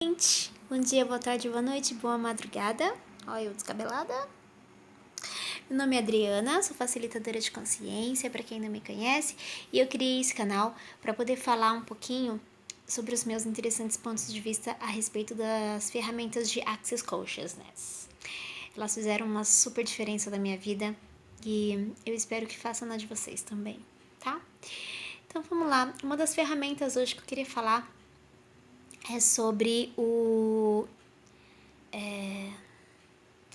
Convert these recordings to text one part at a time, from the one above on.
Gente, bom dia, boa tarde, boa noite, boa madrugada. Olha eu descabelada. Meu nome é Adriana, sou facilitadora de consciência, para quem não me conhece, e eu criei esse canal para poder falar um pouquinho sobre os meus interessantes pontos de vista a respeito das ferramentas de Access Consciousness. Elas fizeram uma super diferença na minha vida e eu espero que façam na de vocês também, tá? Então vamos lá, uma das ferramentas hoje que eu queria falar é sobre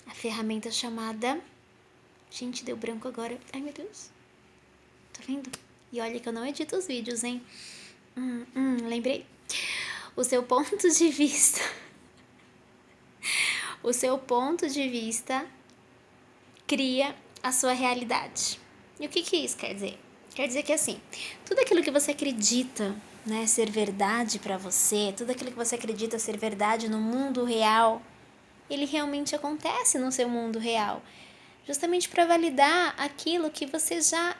a ferramenta chamada... Gente, deu branco agora. Ai, meu Deus. Tá vendo? E olha que eu não edito os vídeos, hein? Lembrei. O seu ponto de vista... O seu ponto de vista cria a sua realidade. E o que isso quer dizer? Quer dizer que, assim, tudo aquilo que você acredita, né, ser verdade pra você, tudo aquilo que você acredita ser verdade no mundo real, ele realmente acontece no seu mundo real. Justamente para validar aquilo que você já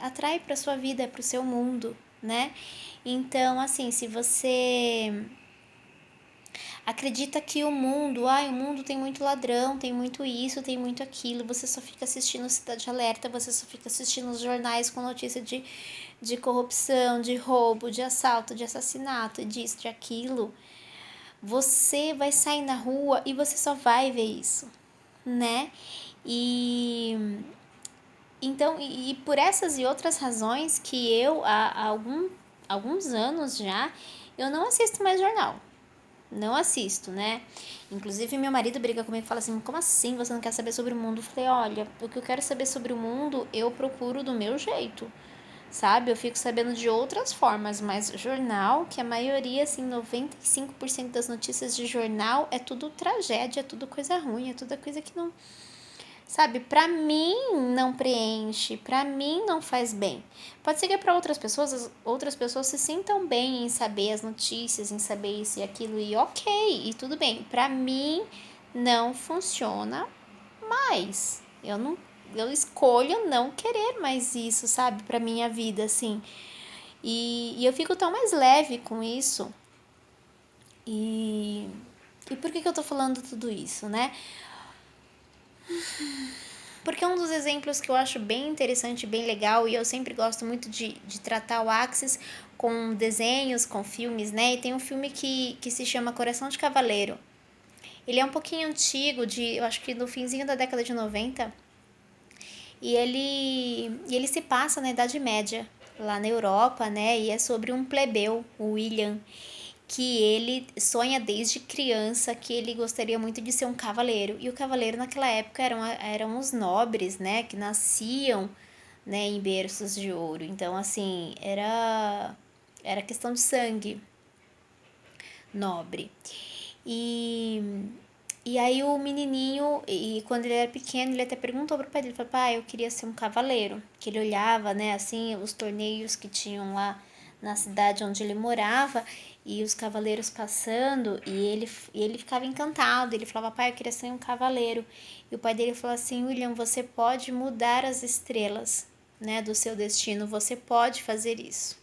atrai para sua vida, para o seu mundo, né? Então, assim, se você acredita que o mundo tem muito ladrão, tem muito isso, tem muito aquilo, você só fica assistindo Cidade Alerta, você só fica assistindo os jornais com notícia de corrupção, de roubo, de assalto, de assassinato, disso, de aquilo, você vai sair na rua e você só vai ver isso, né? E então, e por essas e outras razões que eu, há alguns anos já, eu não assisto mais jornal. Não assisto, né? Inclusive, meu marido briga comigo e fala assim, como assim você não quer saber sobre o mundo? Eu falei, olha, o que eu quero saber sobre o mundo, eu procuro do meu jeito, sabe? Eu fico sabendo de outras formas, mas jornal, que a maioria, assim, 95% das notícias de jornal é tudo tragédia, é tudo coisa ruim, é tudo coisa que não... Sabe, pra mim não preenche, pra mim não faz bem. Pode ser que para outras pessoas se sintam bem em saber as notícias, em saber isso e aquilo, e ok, e tudo bem. Pra mim não funciona mais. Eu escolho não querer mais isso, sabe, pra minha vida, assim. E eu fico tão mais leve com isso. E por que eu tô falando tudo isso, né? Porque um dos exemplos que eu acho bem interessante, bem legal, e eu sempre gosto muito de tratar o Axis com desenhos, com filmes, né? E tem um filme que se chama Coração de Cavaleiro. Ele é um pouquinho antigo, eu acho que no finzinho da década de 90. E ele se passa na Idade Média, lá na Europa, né? E é sobre um plebeu, o William, que ele sonha desde criança que ele gostaria muito de ser um cavaleiro. E o cavaleiro naquela época eram os nobres, né? Que nasciam, né, em berços de ouro. Então, assim, era questão de sangue nobre. E aí o menininho, e quando ele era pequeno, ele até perguntou pro pai dele, falou, pai, eu queria ser um cavaleiro. Que ele olhava, né, assim, os torneios que tinham lá na cidade onde ele morava, e os cavaleiros passando, e ele ficava encantado. Ele falava, pai, eu queria ser um cavaleiro. E o pai dele falou assim, William, você pode mudar as estrelas, né, do seu destino, você pode fazer isso.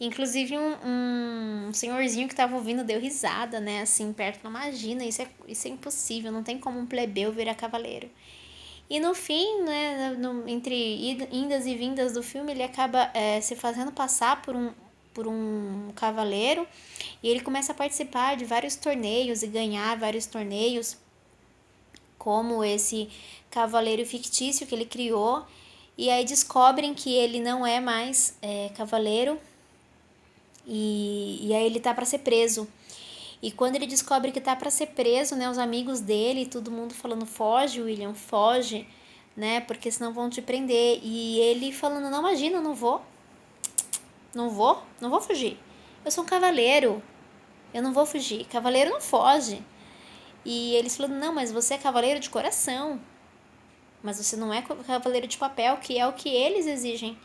Inclusive um senhorzinho que tava ouvindo deu risada, né, assim, perto. Não, imagina, isso é impossível, não tem como um plebeu virar cavaleiro. E no fim, né, entre indas e vindas do filme, ele acaba se fazendo passar por um cavaleiro, e ele começa a participar de vários torneios e ganhar vários torneios, como esse cavaleiro fictício que ele criou. E aí descobrem que ele não é mais cavaleiro, e aí ele tá para ser preso. E quando ele descobre que tá para ser preso, né, os amigos dele, todo mundo falando, foge, William, foge, né, porque senão vão te prender. E ele falando, não, imagina, não vou fugir. Eu sou um cavaleiro, eu não vou fugir, cavaleiro não foge. E eles falando, não, mas você é cavaleiro de coração, mas você não é cavaleiro de papel, que é o que eles exigem,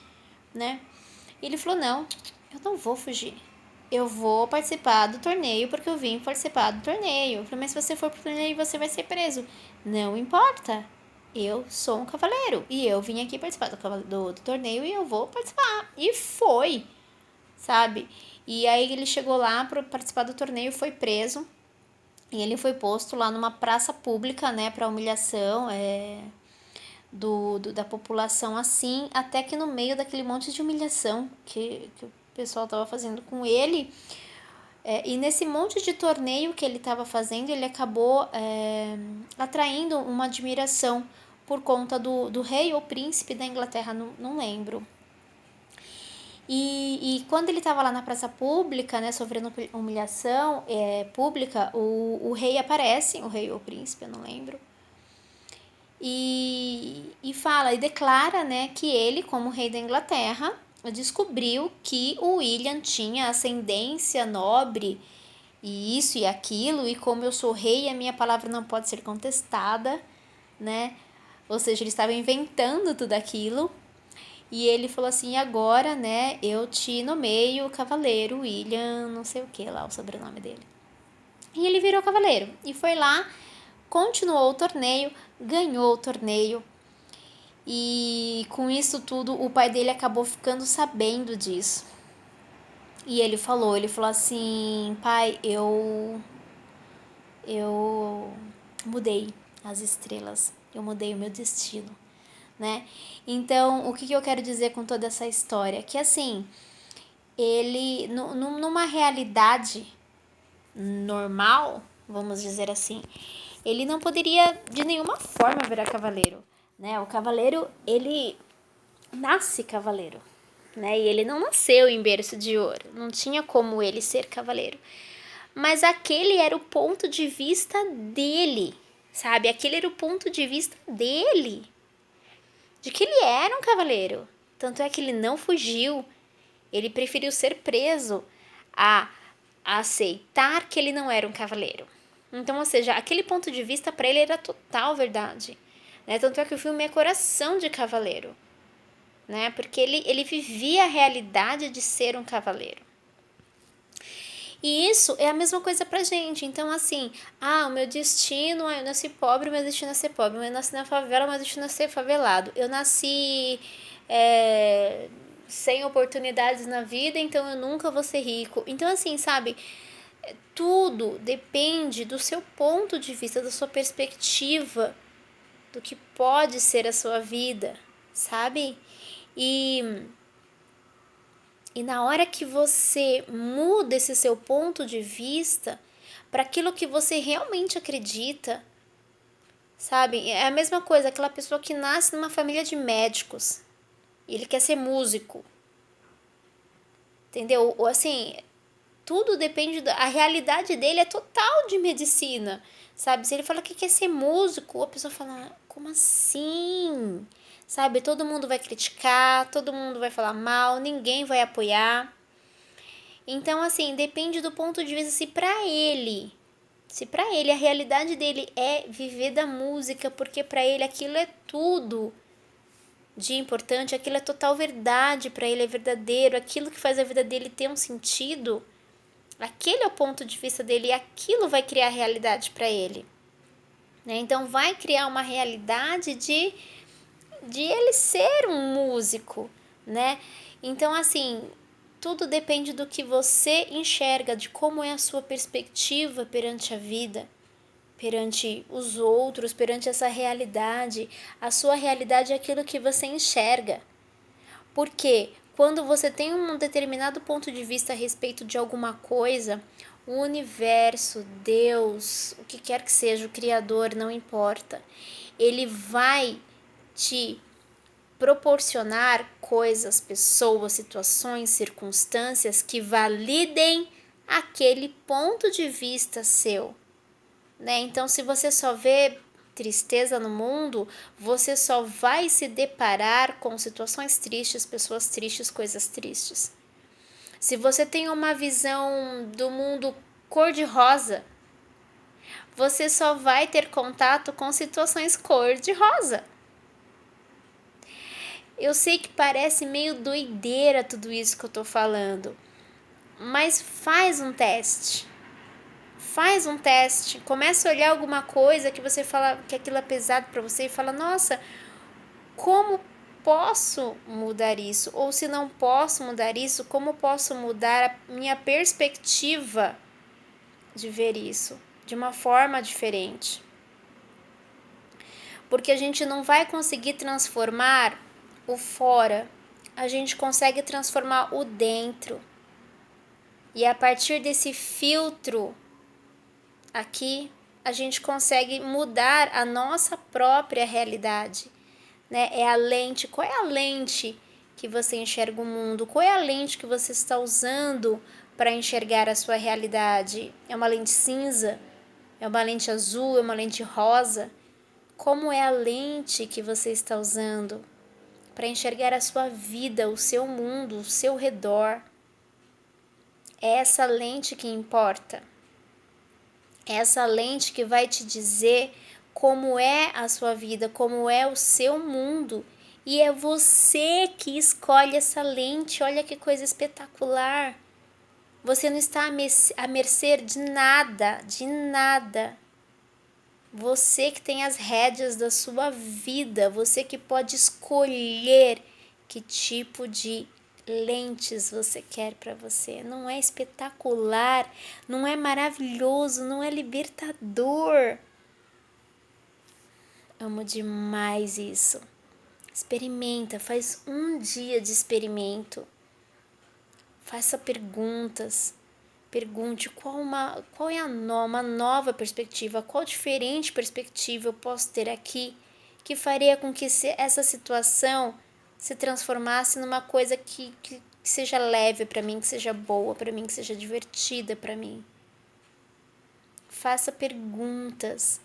né. E ele falou, não, eu não vou fugir. Eu vou participar do torneio porque eu vim participar do torneio. Eu falei, mas se você for pro torneio, você vai ser preso. Não importa. Eu sou um cavaleiro e eu vim aqui participar do torneio e eu vou participar. E foi, sabe? E aí ele chegou lá para participar do torneio, foi preso. E ele foi posto lá numa praça pública, né, para humilhação da população, assim, até que no meio daquele monte de humilhação que o pessoal tava fazendo com ele, e nesse monte de torneio que ele estava fazendo, ele acabou atraindo uma admiração por conta do rei ou príncipe da Inglaterra, não lembro. E quando ele estava lá na praça pública, né, sofrendo humilhação pública, o rei aparece, o rei ou o príncipe, eu não lembro, e fala, e declara, né, que ele, como rei da Inglaterra, descobriu que o William tinha ascendência nobre, e isso e aquilo, e como eu sou rei, a minha palavra não pode ser contestada, né? Ou seja, ele estava inventando tudo aquilo. E ele falou assim, agora, né, eu te nomeio cavaleiro William, não sei o que lá, o sobrenome dele. E ele virou cavaleiro. E foi lá, continuou o torneio, ganhou o torneio. E com isso tudo, o pai dele acabou ficando sabendo disso. E ele falou assim, pai, eu mudei as estrelas, eu mudei o meu destino, né? Então, o que eu quero dizer com toda essa história? Que assim, ele, numa realidade normal, vamos dizer assim, ele não poderia de nenhuma forma virar cavaleiro, né? O cavaleiro, ele nasce cavaleiro, né? E ele não nasceu em berço de ouro, não tinha como ele ser cavaleiro. Mas aquele era o ponto de vista dele, sabe? Aquele era o ponto de vista dele, de que ele era um cavaleiro. Tanto é que ele não fugiu, ele preferiu ser preso a aceitar que ele não era um cavaleiro. Então, ou seja, aquele ponto de vista para ele era total verdade, né? Tanto é que o filme é Coração de Cavaleiro, né? Porque ele vivia a realidade de ser um cavaleiro. E isso é a mesma coisa pra gente. Então, assim, o meu destino, eu nasci pobre, o meu destino é ser pobre. Eu nasci na favela, o meu destino é ser favelado. Eu nasci sem oportunidades na vida, então eu nunca vou ser rico. Então, assim, sabe, tudo depende do seu ponto de vista, da sua perspectiva, do que pode ser a sua vida, sabe? E na hora que você muda esse seu ponto de vista para aquilo que você realmente acredita, sabe? É a mesma coisa, aquela pessoa que nasce numa família de médicos e ele quer ser músico, entendeu? Ou assim, tudo depende a realidade dele é total de medicina, sabe? Se ele fala que quer ser músico, a pessoa fala, como assim? Sabe, todo mundo vai criticar, todo mundo vai falar mal, ninguém vai apoiar. Então, assim, depende do ponto de vista se para ele a realidade dele é viver da música, porque para ele aquilo é tudo de importante, aquilo é total verdade, para ele é verdadeiro, aquilo que faz a vida dele ter um sentido, aquele é o ponto de vista dele e aquilo vai criar realidade para ele, né? Então vai criar uma realidade de ele ser um músico, né? Então, assim, tudo depende do que você enxerga, de como é a sua perspectiva perante a vida, perante os outros, perante essa realidade. A sua realidade é aquilo que você enxerga. Porque quando você tem um determinado ponto de vista a respeito de alguma coisa, o universo, Deus, o que quer que seja, o Criador, não importa, ele vai te proporcionar coisas, pessoas, situações, circunstâncias que validem aquele ponto de vista seu, né? Então, se você só vê tristeza no mundo, você só vai se deparar com situações tristes, pessoas tristes, coisas tristes. Se você tem uma visão do mundo cor-de-rosa, você só vai ter contato com situações cor-de-rosa. Eu sei que parece meio doideira tudo isso que eu tô falando, mas faz um teste. Faz um teste, começa a olhar alguma coisa que você fala que aquilo é pesado para você e fala, nossa, como posso mudar isso? Ou se não posso mudar isso, como posso mudar a minha perspectiva de ver isso de uma forma diferente? Porque a gente não vai conseguir transformar o fora, a gente consegue transformar o dentro. E a partir desse filtro aqui, a gente consegue mudar a nossa própria realidade, né? É a lente. Qual é a lente que você enxerga o mundo? Qual é a lente que você está usando para enxergar a sua realidade? É uma lente cinza? É uma lente azul? É uma lente rosa? Como é a lente que você está usando para enxergar a sua vida, o seu mundo, o seu redor? É essa lente que importa. É essa lente que vai te dizer como é a sua vida, como é o seu mundo. E é você que escolhe essa lente. Olha que coisa espetacular. Você não está à mercê de nada, de nada. Você que tem as rédeas da sua vida, você que pode escolher que tipo de lentes você quer para você. Não é espetacular, não é maravilhoso, não é libertador. Amo demais isso. Experimenta, faz um dia de experimento. Faça perguntas. Pergunte qual é uma nova perspectiva, qual diferente perspectiva eu posso ter aqui que faria com que essa situação se transformasse numa coisa que seja leve para mim, que seja boa para mim, que seja divertida para mim. Faça perguntas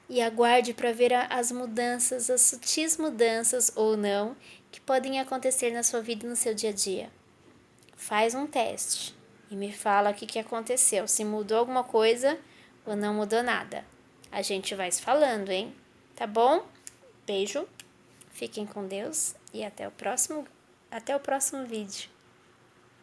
e aguarde para ver as mudanças, as sutis mudanças ou não, que podem acontecer na sua vida e no seu dia a dia. Faz um teste e me fala o que aconteceu, se mudou alguma coisa ou não mudou nada. A gente vai se falando, hein? Tá bom? Beijo, fiquem com Deus e até o próximo vídeo.